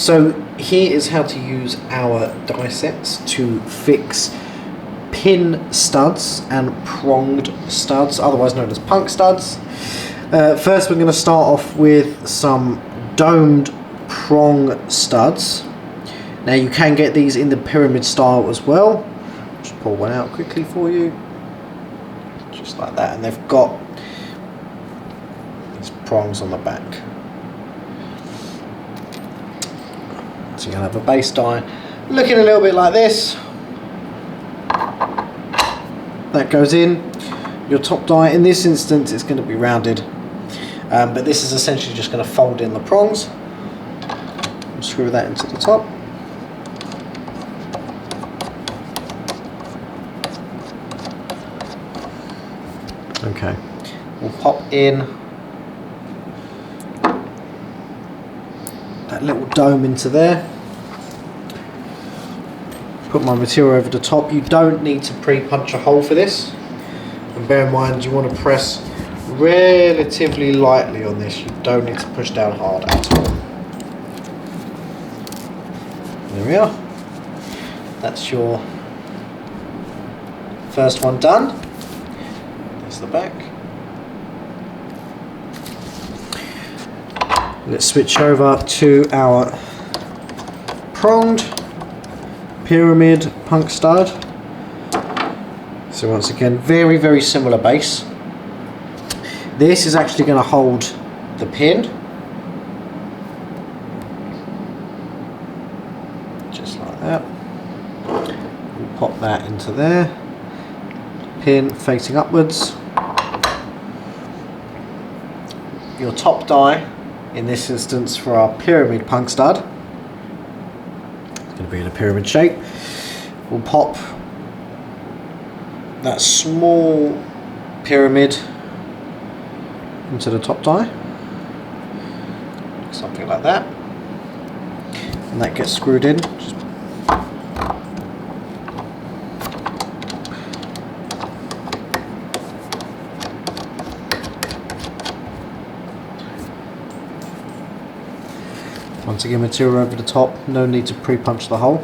So here is how to use our die sets to fix pin studs and pronged studs, otherwise known as punk studs. First we're going to start off with some domed prong studs. Now you can get these in the pyramid style as well. Just pull one out quickly for you. Just like that, and they've got these prongs on the back. So you're going to have a base die looking a little bit like this. That goes in. Your top die, in this instance, is going to be rounded. But this is essentially just going to fold in the prongs. And screw that into the top. Okay. We'll pop in that little dome into there. Put my material over the top. You don't need to pre-punch a hole for this, and bear in mind you want to press relatively lightly on this. You don't need to push down hard at all. There we are. That's your first one done. There's the back. Let's switch over to our pronged pyramid punk stud. So once again, very, very similar base. This is actually going to hold the pin. Just like that. We'll pop that into there. Pin facing upwards. Your top die, in this instance for our pyramid punk stud, be in a pyramid shape. We'll pop that small pyramid into the top die, something like that, and that gets screwed in. Once again, material over the top, no need to pre-punch the hole.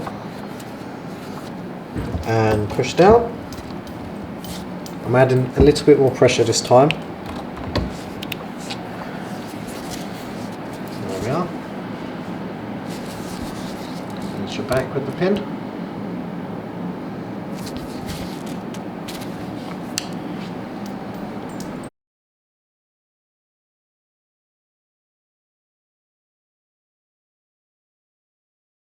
And push down. I'm adding a little bit more pressure this time. There we are. Finish your back with the pin.